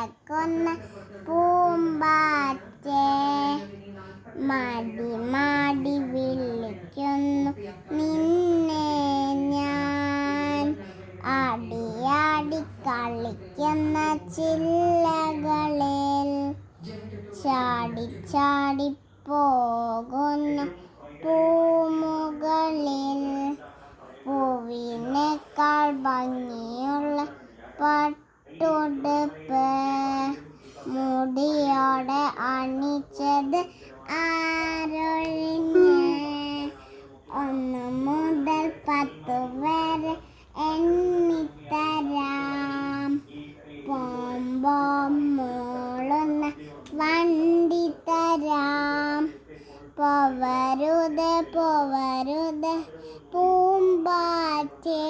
പറക്കുന്ന പൂമ്പാറ്റേ, മാടി മാടി വിളിക്കുന്നു നിന്നെ ഞാൻ. ആടിയാടി കളിക്കുന്ന ചില്ലകളിൽ ചാടി ചാടി പോകുന്നു പൂമുകളിൽ. പൂവിനേക്കാൾ ഭംഗിയുള്ള പട്ടുടുപ്പ് മുടിയോടെ അണിച്ചത് ആരൊഴിഞ്ഞ്. 1 മുതൽ 10 വരെ എണ്ണിത്തരാം. ബോം ബോം മൂളുന്ന വണ്ടി തരാം. പോവരുത് പോവരുത് പൂമ്പാറ്റേ,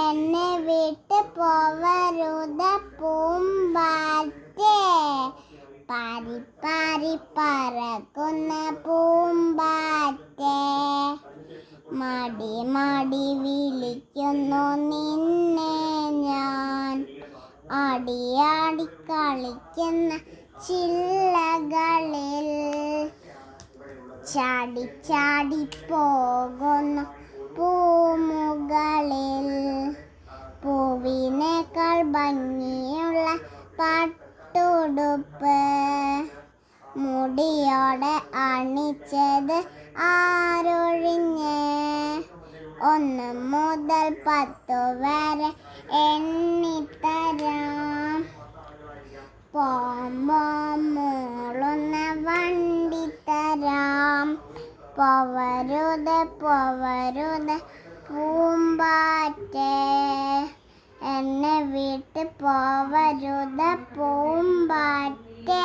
എന്നെ വിട്ട് പോവരുത് പൂമ്പാറ്റേ. പാറി പാറി പറക്കുന്ന പൂമ്പാറ്റേ, മാടി മാടി വിളിക്കുന്നു നിന്നെ ഞാൻ. ആടിയാടി കളിക്കുന്ന ചില്ലകളിൽ ചാടി ചാടി പോകുന്നു പൂമുകളിൽ. പൂവിനേക്കാൾ ഭംഗിയുള്ള പട്ടുടുപ്പ് മുടിയോടെ അണിച്ചത് ആരൊഴിഞ്ഞ്. 1 മുതൽ 10 വരെ എണ്ണിത്തരാം. ബോം ബോം മൂളുന്ന വണ്ടി തരാം. പോവരുത് പോവരുത് പൂമ്പാറ്റേ, എന്നെ വിട്ട് പോവരുത് പൂമ്പാറ്റേ.